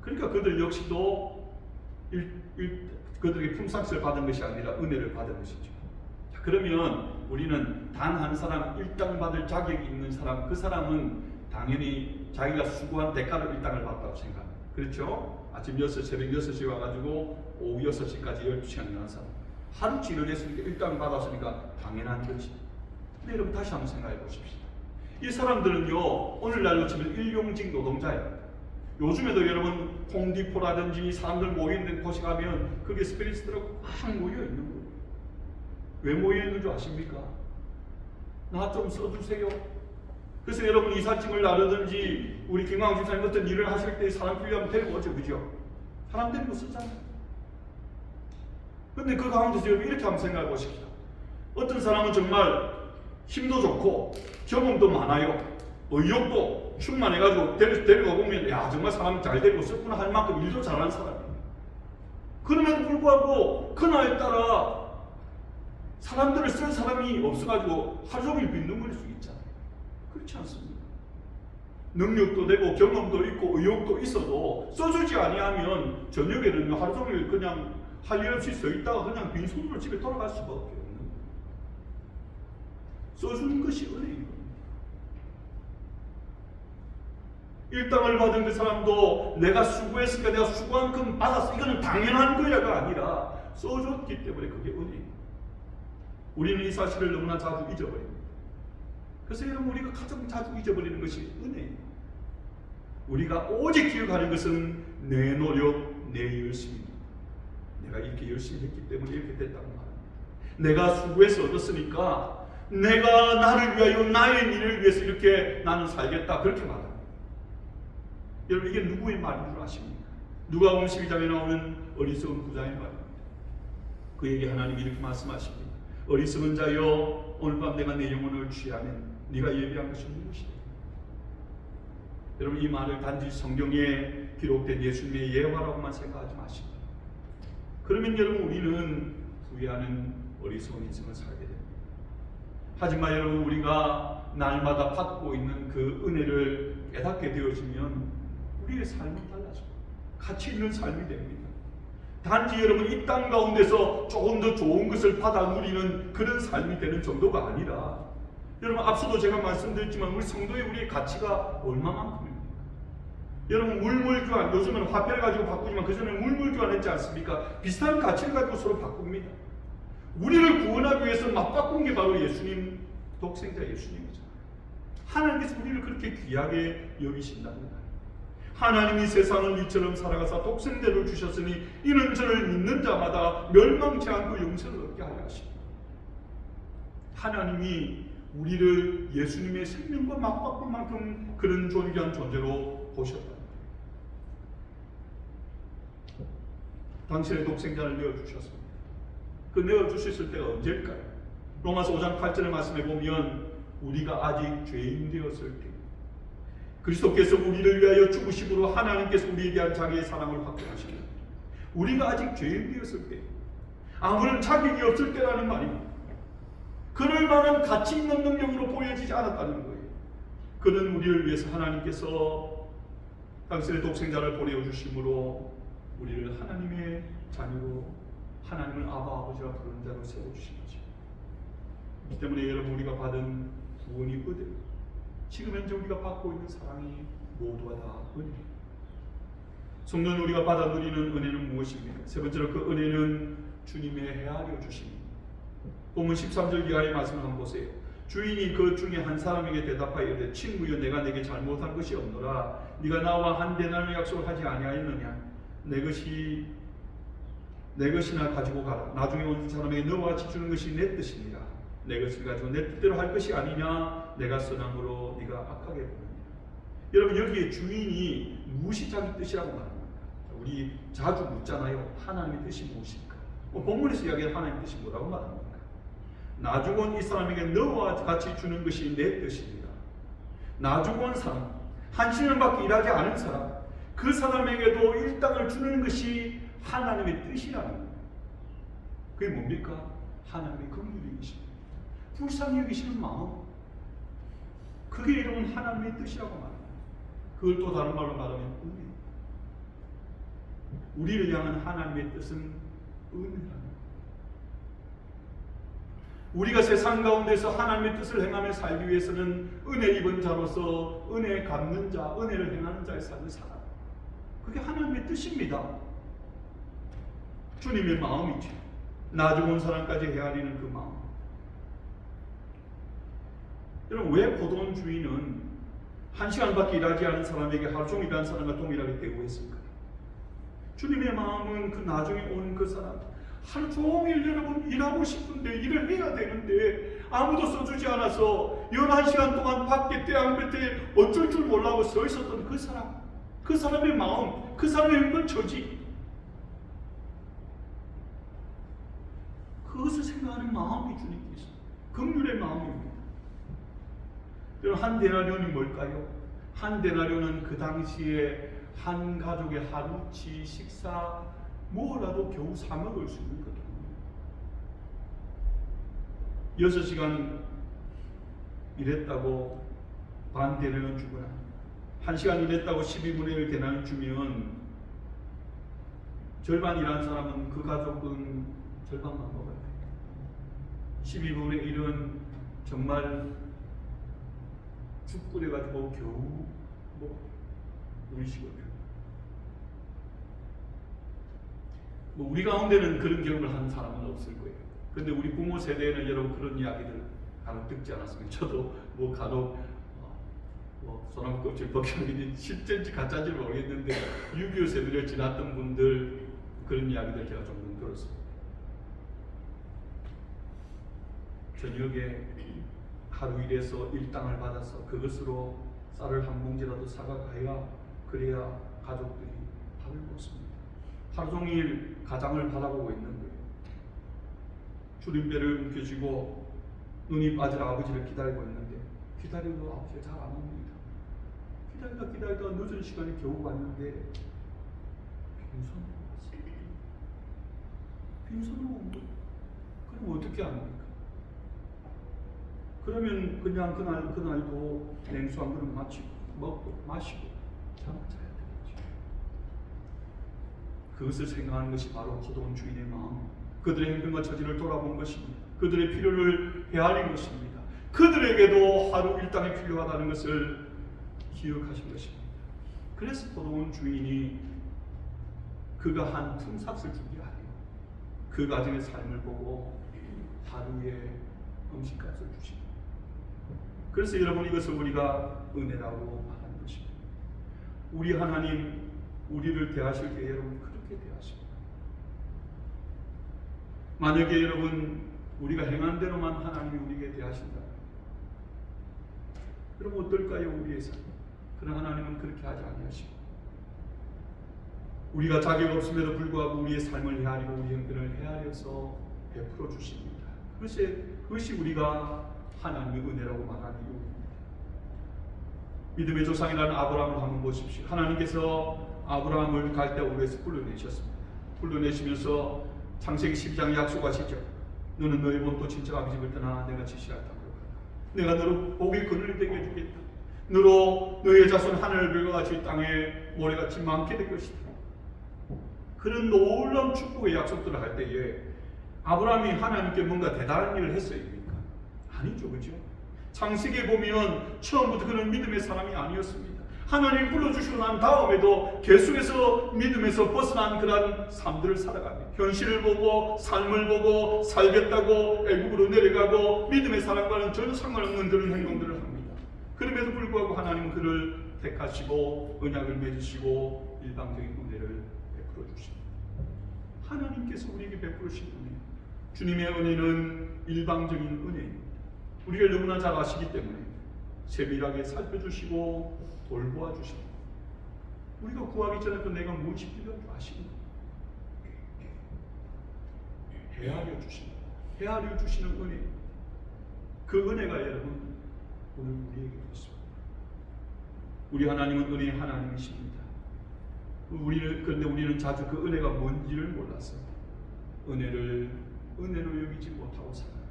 그러니까 그들 역시도 그들에게 품삯을 받은 것이 아니라 은혜를 받은 것이죠. 자, 그러면 우리는 단 한 사람 일당 받을 자격이 있는 사람 그 사람은 당연히 자기가 수고한 대가로 일당을 받다고 생각합니다. 그렇죠? 아침 6시 새벽 6시에 와가지고 오후 6시까지 12시간 일하는 사람 하루치 일했으니까 일당을 받았으니까 당연한 거지. 근데 여러분 다시 한번 생각해 보십시다. 이 사람들은요 오늘날로 치면 일용직 노동자예요. 요즘에도 여러분 홈디포라든지 사람들 모여있는 곳에 가면 그게 스피리스트라고 막 모여있는 거예요. 왜 모여있는 줄 아십니까? 나 좀 써주세요. 그래서 여러분 이삿짐을 나르든지 우리 김광 집사님 같은 일을 하실 때 사람 필요하면 데리고 오죠. 그죠? 사람 데리고 쓰잖아요. 근데 그 가운데서 여러분 이렇게 한번 생각해 보십시다. 어떤 사람은 정말 힘도 좋고 경험도 많아요. 의욕도 충만해가지고 데리고 보면 야 정말 사람 잘 데리고 썼구나 할 만큼 일도 잘하는 사람이에요. 그럼에도 불구하고 그날따라 사람들을 쓸 사람이 없어가지고 하루 종일 빈둥거릴 수 있잖아요. 그렇지 않습니다. 능력도 되고 경험도 있고 의욕도 있어도 써주지 아니하면 저녁에는 하루 종일 그냥 할 일 없이 서 있다가 그냥 빈손으로 집에 돌아갈 수밖에 없는 거예요. 써주는 것이 은혜인 겁니다. 일당을 받은 그 사람도 내가 수고했으니까 내가 수고한 금 받았어, 이거는 당연한 거야가 아니라 써줬기 때문에 그게 은혜예요. 우리는 이 사실을 너무나 자주 잊어버립니다. 그래서 여러분, 우리가 가장 자주 잊어버리는 것이 은혜예요. 우리가 오직 기억하는 것은 내 노력, 내 열심입니다. 내가 이렇게 열심히 했기 때문에 이렇게 됐다고 말합니다. 내가 수고해서 얻었으니까 내가 나를 위하여 나의 일을 위해서 이렇게 나는 살겠다, 그렇게 말합니다. 여러분, 이게 누구의 말인 줄 아십니까? 누가복음 12장에 나오는 어리석은 부자의 말입니다. 그에게 하나님이 이렇게 말씀하십니다. 어리석은 자여, 오늘 밤 내가 내 영혼을 취하면 네가 예비한 것이 무엇이다. 여러분, 이 말을 단지 성경에 기록된 예수님의 예화라고만 생각하지 마십니다. 그러면 여러분, 우리는 후회하는 어리석은 인생을 살게 됩니다. 하지만 여러분, 우리가 날마다 받고 있는 그 은혜를 깨닫게 되어지면 우리의 삶은 달라져요. 가치 있는 삶이 됩니다. 단지 여러분, 이 땅 가운데서 조금 더 좋은 것을 받아 누리는 그런 삶이 되는 정도가 아니라, 여러분, 앞서도 제가 말씀드렸지만 우리 성도의 우리의 가치가 얼마만큼입니까? 여러분, 물물교환, 요즘은 화폐를 가지고 바꾸지만 그전에 물물교환 했지 않습니까? 비슷한 가치를 가지고 서로 바꿉니다. 우리를 구원하기 위해서 맞바꾼 게 바로 예수님, 독생자 예수님이죠. 하나님께서 우리를 그렇게 귀하게 여기신답니다. 하나님이 세상을 이처럼 살아가사 독생자를 주셨으니 이는 저를 믿는 자마다 멸망치 않고 영생을 얻게 하려 하십니다. 하나님이 우리를 예수님의 생명과 맞바꿀 만큼 그런 존귀한 존재로 보셨다. 당신의 독생자를 내어주셨습니다. 그 내어주셨을 때가 언제일까요? 로마서 5장 8절의 말씀에 보면 우리가 아직 죄인 되었을 때 그리스도께서 우리를 위하여 죽으심으로 하나님께서 우리에 대한 자기의 사랑을 확증하십니다. 우리가 아직 죄인 되었을 때, 아무런 자격이 없을 때라는 말입니다. 그럴 만한 가치 있는 능력으로 보여지지 않았다는 거예요. 그는 우리를 위해서 하나님께서 당신의 독생자를 보내주심으로 우리를 하나님의 자녀로, 하나님을 아바 아버지라 부르는 자로 세워주신 거죠. 그렇기 때문에 여러분, 우리가 받은 구원이 은혜, 지금 현재 우리가 받고 있는 사랑이 모두가 다 은혜입니다. 성도는 우리가 받아 누리는 은혜는 무엇입니까? 세 번째로 그 은혜는 주님의 헤아려 주십니다. 본문 13절 이하의 말씀을 한번 보세요. 주인이 그 중에 한 사람에게 대답하여 이르되 친구여, 내가 내게 잘못한 것이 없노라. 네가 나와 한 데나리온 약속을 하지 아니하였느냐? 내 것이나 가지고 가라. 나중에 온 사람에게 너와 같이 주는 것이 내 뜻이니라. 내 것을 가지고 내 뜻대로 할 것이 아니냐? 내가 선함으로 네가 악하게 보느냐. 여러분, 여기에 주인이 무엇이 자기 뜻이라고 말합니까? 우리 자주 묻잖아요. 하나님의 뜻이 무엇입니까? 본문에서 이야기하는 하나님의 뜻이 뭐라고 말합니까? 나중 온 이 사람에게 너와 같이 주는 것이 내 뜻입니다. 나중 온 사람, 한 시간밖에 일하지 않은 사람, 그 사람에게도 일당을 주는 것이 하나님의 뜻이라는 거예요. 그게 뭡니까? 하나님의 긍휼이 계십니다. 불쌍히 여기시는 마음, 그게 여러분 하나님의 뜻이라고 말합니다. 그걸 또 다른 말로 말하면 은혜. 우리를 향한 하나님의 뜻은 은혜라는 거예요. 우리가 세상 가운데서 하나님의 뜻을 행하며 살기 위해서는 은혜 입은 자로서 은혜 갚는 자, 은혜를 행하는 자의 삶을 살아요. 그게 하나님의 뜻입니다. 주님의 마음이죠. 나중 온 사람까지 헤아리는 그 마음. 여러분, 왜 고돈 주인은 한 시간밖에 일하지 않은 사람에게 하루 종일 일한 사람과 동일하게 대우했을까요? 주님의 마음은 그 나중에 온 그 사람, 하루 종일 여러분 일하고 싶은데 일을 해야 되는데 아무도 써주지 않아서 11시간 동안 밖에 떼양볕에 어쩔 줄 몰라고 서 있었던 그 사람, 그 사람의 마음, 그 사람의 힘든 처지, 그것을 생각하는 마음이 주님께서 긍휼의 마음입니다. 여러분, 한 데나리온이 뭘까요? 한 데나리온은 그 당시에 한 가족의 하루치 식사 뭐라도 겨우 사 먹을 수 있는 거다. 6시간 일했다고 반 대량을 주거나 1시간 일했다고 12분의 1 대량을 주면 절반 일한 사람은 그 가족은 절반만 먹어야 돼. 12분의 1은 정말 죽 끓여가지고 겨우 우리 식으로. 우리 가운데는 그런 경험을 한 사람은 없을 거예요. 근데 우리 부모 세대에는 여러분 그런 이야기들 간혹 듣지 않았습니까? 저도 간혹 소나무 껍질 벗겨는 실제인지 가짜인지 모르겠는데 6.25 세대를 지났던 분들 그런 이야기들 제가 좀 들었습니다. 저녁에 하루 일해서 일당을 받아서 그것으로 쌀을 한 봉지라도 사가야 그래야 가족들이 밥을 먹습니다. 하루 종일 가장을 바라보고 있는 거예요. 줄임배를 움켜쥐고 눈이 빠질 아버지를 기다리고 있는데 기다려도 아버지가 잘 안 옵니다. 기다리다 늦은 시간에 겨우 왔는데 빈손으로 왔어요. 빈손으로 온 거예요. 그럼 어떻게 합니까? 그러면 그냥 그날도 냉수 한 그릇 마시고 먹고 마시고 잠을 자야 되겠죠. 그것을 생각하는 것이 바로 포도원 주인의 마음, 그들의 행동과 처지를 돌아본 것입니다. 그들의 필요를 헤아린 것입니다. 그들에게도 하루 일당이 필요하다는 것을 기억하신 것입니다. 그래서 포도원 주인이 그가 한 품삯을 주기 아니에요. 그 가정의 삶을 보고 하루에 음식값을 주십니다. 그래서 여러분 이것을 우리가 은혜라고 말하는 것입니다. 우리 하나님 우리를 대하실 때 여러분 그렇게 대하십니다. 만약에 여러분 우리가 행한 대로만 하나님이 우리에게 대하신다. 그럼 어떨까요? 우리의 삶. 그러나 하나님은 그렇게 하지 아니하시고 우리가 자격 없음에도 불구하고 우리의 삶을 헤아리고 우리 형편을 헤아려서 베풀어 주십니다. 그것이 우리가 하나님의 은혜라고 말하는 이유입니다. 믿음의 조상이라는 아브라함을 한번 보십시오. 하나님께서 아브라함을 갈대아우르에서 불러내셨습니다. 불러내시면서 창세기 12장 약속하시죠. 너는 너의 본토 친척 아비 집을 떠나 내가 지시할 땅으로 가라. 내가 너를 복의 그늘이 되게 해주겠다. 너로 너의 자손 하늘별과 같이 땅에 모래같이 많게 될 것이다. 그런 놀라운 축복의 약속들을 할 때에 아브라함이 하나님께 뭔가 대단한 일을 했어요? 아니죠, 그죠? 창세기에 보면 처음부터 그는 믿음의 사람이 아니었습니다. 하나님 불러주시고 난 다음에도 계속해서 믿음에서 벗어난 그런 삶들을 살아갑니다. 현실을 보고 삶을 보고 살겠다고 애국으로 내려가고 믿음의 사람과는 전혀 상관없는 그런 행동들을 합니다. 그럼에도 불구하고 하나님은 그를 택하시고 언약을 맺으시고 일방적인 은혜를 베풀어 주십니다. 하나님께서 우리에게 베푸신 은혜, 주님의 은혜는 일방적인 은혜입니다. 우리를 너무나 잘 아시기 때문에 세밀하게 살펴주시고 돌보아 주십니다. 우리가 구하기 전에 또 내가 무엇이 필요한 줄 아십니다. 헤아려 주십니다. 헤아려 주시는 은혜, 그 은혜가 여러분 오늘 우리에게 있습니다. 우리 하나님은 은혜의 하나님이십니다. 그런데 우리는 자주 그 은혜가 뭔지를 몰라서 은혜로 여기지 못하고 살아요.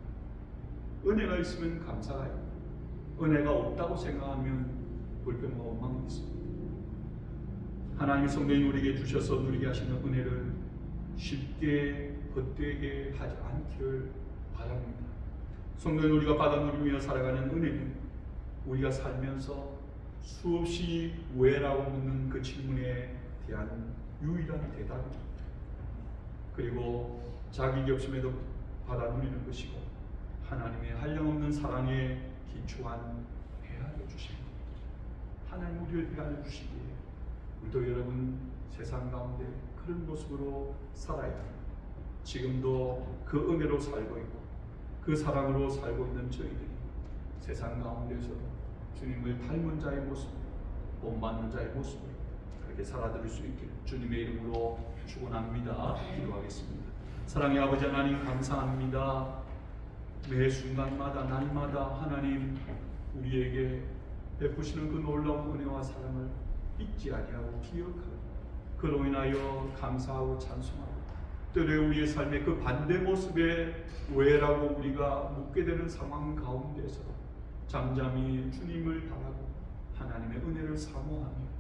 은혜가 있으면 감사가 있고 은혜가 없다고 생각하면 불평과 원망이 있습니다. 하나님의 성령이 우리에게 주셔서 누리게 하시는 은혜를 쉽게 헛되게 하지 않기를 바랍니다. 성령이 우리가 받아 누리며 살아가는 은혜는 우리가 살면서 수없이 왜라고 묻는 그 질문에 대한 유일한 대답입니다. 그리고 자격이 없음에도 받아 누리는 것이고 하나님의 한량없는 사랑에 기초한 헤아려 주십니다. 하나님 우리를 헤아려 주시기에 우리도 여러분 세상 가운데 그런 모습으로 살아야 합니다. 지금도 그 은혜로 살고 있고 그 사랑으로 살고 있는 저희들이 세상 가운데서도 주님을 닮은 자의 모습, 본받는 자의 모습으로 그렇게 살아드릴 수 있기를 주님의 이름으로 축원합니다. 기도하겠습니다. 사랑의 아버지 하나님 감사합니다. 매 순간마다 날마다 하나님 우리에게 베푸시는 그 놀라운 은혜와 사랑을 잊지 아니하고 기억하고 그로 인하여 감사하고 찬송하고 때로 우리의 삶의 그 반대 모습에 왜라고 우리가 묻게 되는 상황 가운데서 잠잠히 주님을 바라고 하나님의 은혜를 사모하며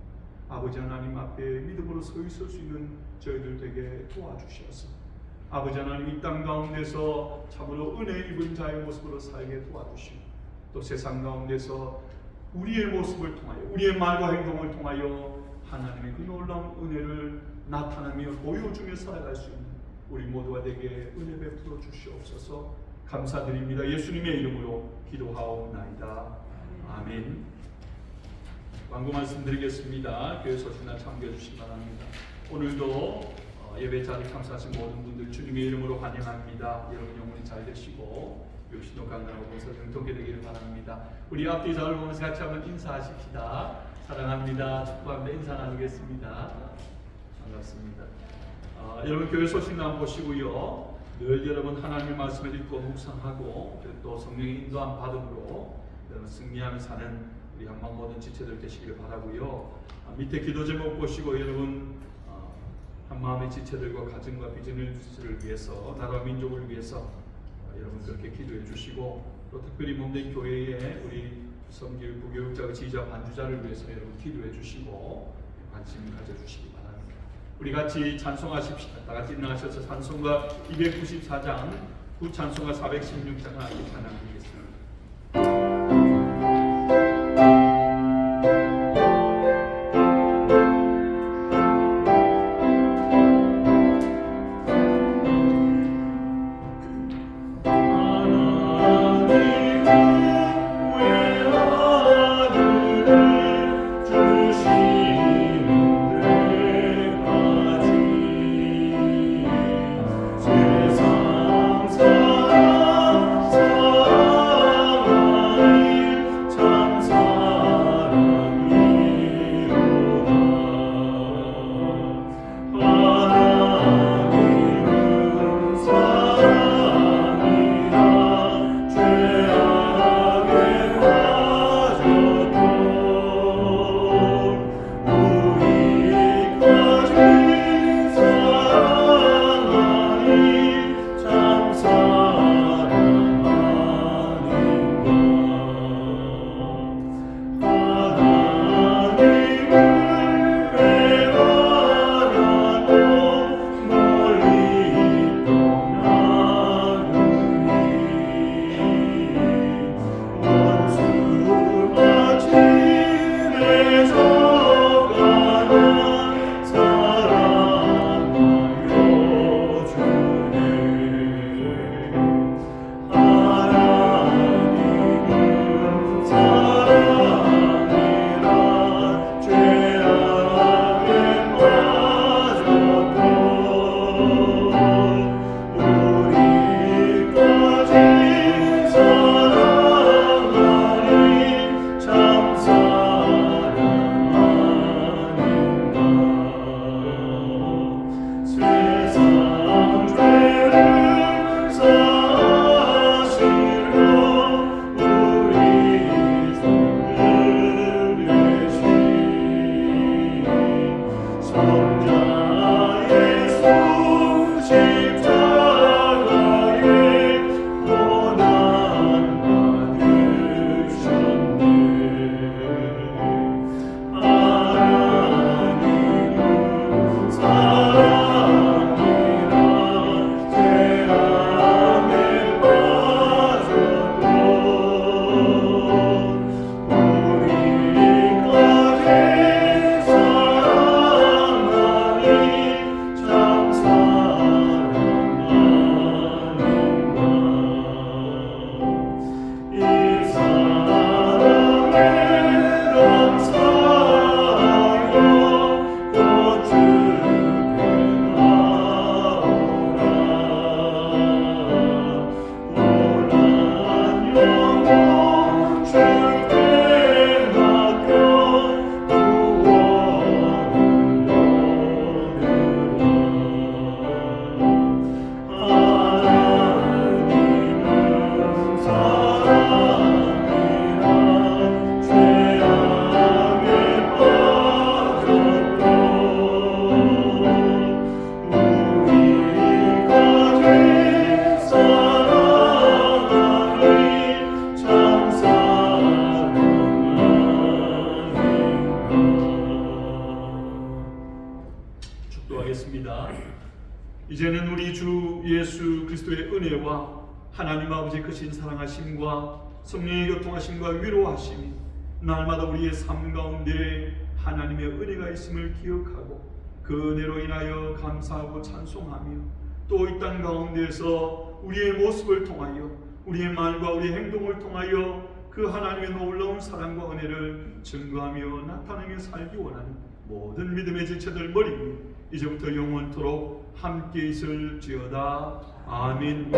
아버지 하나님 앞에 믿음으로 서 있을 수 있는 저희들 되게 도와주셔서 아버지 하나님 이 땅 가운데서 참으로 은혜 입은 자의 모습으로 살게 도와주시고 또 세상 가운데서 우리의 모습을 통하여 우리의 말과 행동을 통하여 하나님의 그 놀라운 은혜를 나타나며 보여주며 살아갈 수 있는 우리 모두가 되게 은혜 베풀어 주시옵소서. 감사드립니다. 예수님의 이름으로 기도하옵나이다. 아멘. 광고 말씀드리겠습니다. 교회 소식나 참여해 주시기 바랍니다. 오늘도 예배 자리 참석하신 모든 분들 주님의 이름으로 환영합니다. 여러분 영혼이 잘 되시고 육신도 강건하고 몸소 정통케 되기를 바랍니다. 우리 앞뒤 좌우를 보면서 같이 한번 인사하십시다. 사랑합니다. 축복합니다. 인사 나누겠습니다. 반갑습니다. 여러분 교회 소식나 보시고요. 늘 여러분 하나님의 말씀을 읽고 묵상하고 또 성령의 인도함 받음으로 여러분 승리하며 사는 우리 한방 모든 지체들 되시기를 바라고요. 밑에 기도 제목 보시고 여러분 한마음의 지체들과 가정과 비전을 위해서 나라와 민족을 위해서 여러분 그렇게 기도해 주시고 또 특별히 몸된 교회에 우리 섬길 부교육자, 지휘자, 반주자를 위해서 여러분 기도해 주시고 관심 가져주시기 바랍니다. 우리 같이 찬송하십시다. 다 같이 일어나셔서 찬송가 294장, 구찬송가 416장을 함께 찬양드리겠습니다. 기도하겠습니다. 이제는 우리 주 예수 그리스도의 은혜와 하나님 아버지 크신 사랑하심과 성령의 교통하심과 위로하심이 날마다 우리의 삶 가운데 하나님의 은혜가 있음을 기억하고 그 은혜로 인하여 감사하고 찬송하며 또 이 땅 가운데에서 우리의 모습을 통하여 우리의 말과 우리의 행동을 통하여 그 하나님의 놀라운 사랑과 은혜를 증거하며 나타내며 살기 원하는 모든 믿음의 지체들 머리 위에 이제부터 영원토록 함께 있을지어다. 아멘.